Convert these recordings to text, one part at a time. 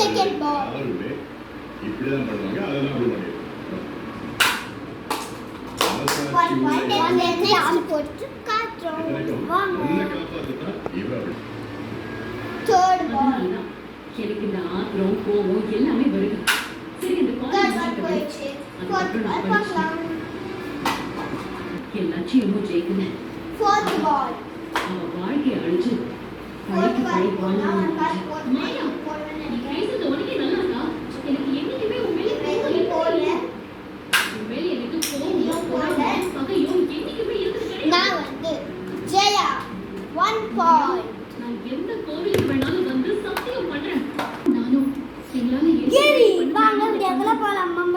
Second ball இப்படி தான் பண்ணுவாங்க அதெல்லாம் அப்படி பண்ணிடுவாங்க Third ball. எனக்கு இந்த ஆத்திரம் கோவம் எல்லாமே வருது. சரி இந்த கால் போயிடுச்சு. Fourth ball பார்க்கலாம். எல்லாத்தையும் ஜெயிக்கணும். Fourth ball. அவ வாழ்க்கையை அழிச்சு Fourth ball போனா மாயா நீ பேசுறது உனக்கே நல்லா இருக்கா? எனக்கு என்னைக்குமே உன் மேல கோவம் போடல. உன் மேல எனக்கு கோவம் போடல. பகையும் என்னைக்குமே இருக்குது கிடையாது. நான் வந்து ஜெயா 1 point. நான் எந்த கோவிலுக்கு வேணாலும் வந்து சத்தியம் பண்றேன். நானும் எங்களால கேரி வாங்க வீடியோக்குள்ள போலாம். நம்ம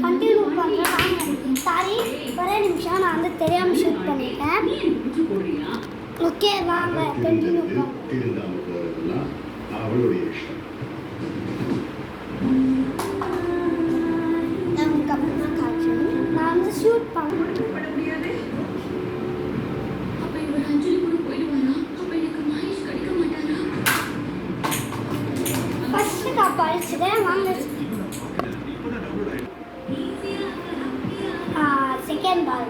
கண்டினியூ பண்றோம். வாங்க. சாரி ஒரே நிமிஷம் நான் வந்து தெரியாம ஷூட் பண்ணிட்டேன். ஓகே வாங்க கண்டினியூ பண்ணலாம். திருந்தாம போறதெல்லாம் அவளுடைய இஷ்டம். நமக்கு அப்புறமா காட்சி நான் வந்து ஷூட் பண்ண முடியாது. அப்ப இவர் அஞ்சலி கூட போயிடுவாரா? அப்ப எனக்கு மகேஷ் கிடைக்க மாட்டாரா? ஃபர்ஸ்ட் கப் அடிச்சிட்டேன். வாங்க செகண்ட் பால்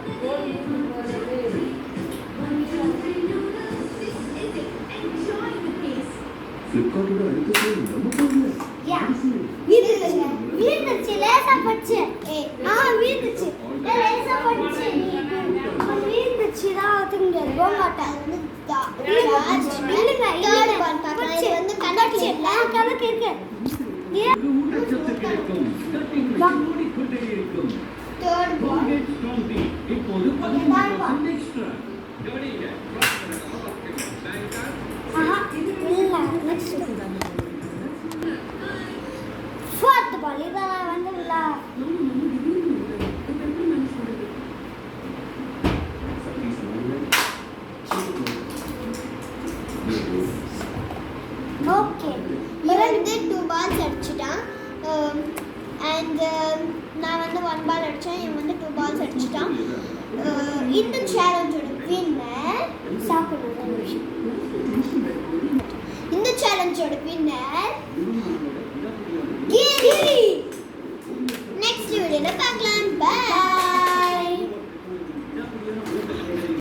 ஃப்ளிப்கார்ட்டோட அடுத்து நம்ம போகல. வீந்துச்சு லேசா பச்சு. வீந்துச்சு லேசா பச்சு. வீந்துச்சு தான் திங்க போமாட்டேன். இல்லங்க தேர்ட் பால் பார்க்கலாம். இது வந்து கணக்கு இல்ல கணக்கு இருக்கு. தேர்ட் பால் இப்போது 15% எக்ஸ்ட்ரா. கவனிங்க. இல்ல நெக்ஸ்ட் ஃபோர்த் பால் இதெல்லாம் வந்து இல்ல ஓகே வந்து 2 பால்ஸ் அடிச்சிட்டான். அண்ட் நான் வந்து 1 பால் அடித்தேன். இவன் வந்து 2 பால்ஸ் அடிச்சிட்டான். இந்த சேலஞ்சோட வின்னர் சாப்பிடணும். இந்த சேலஞ்சோட வின்னர்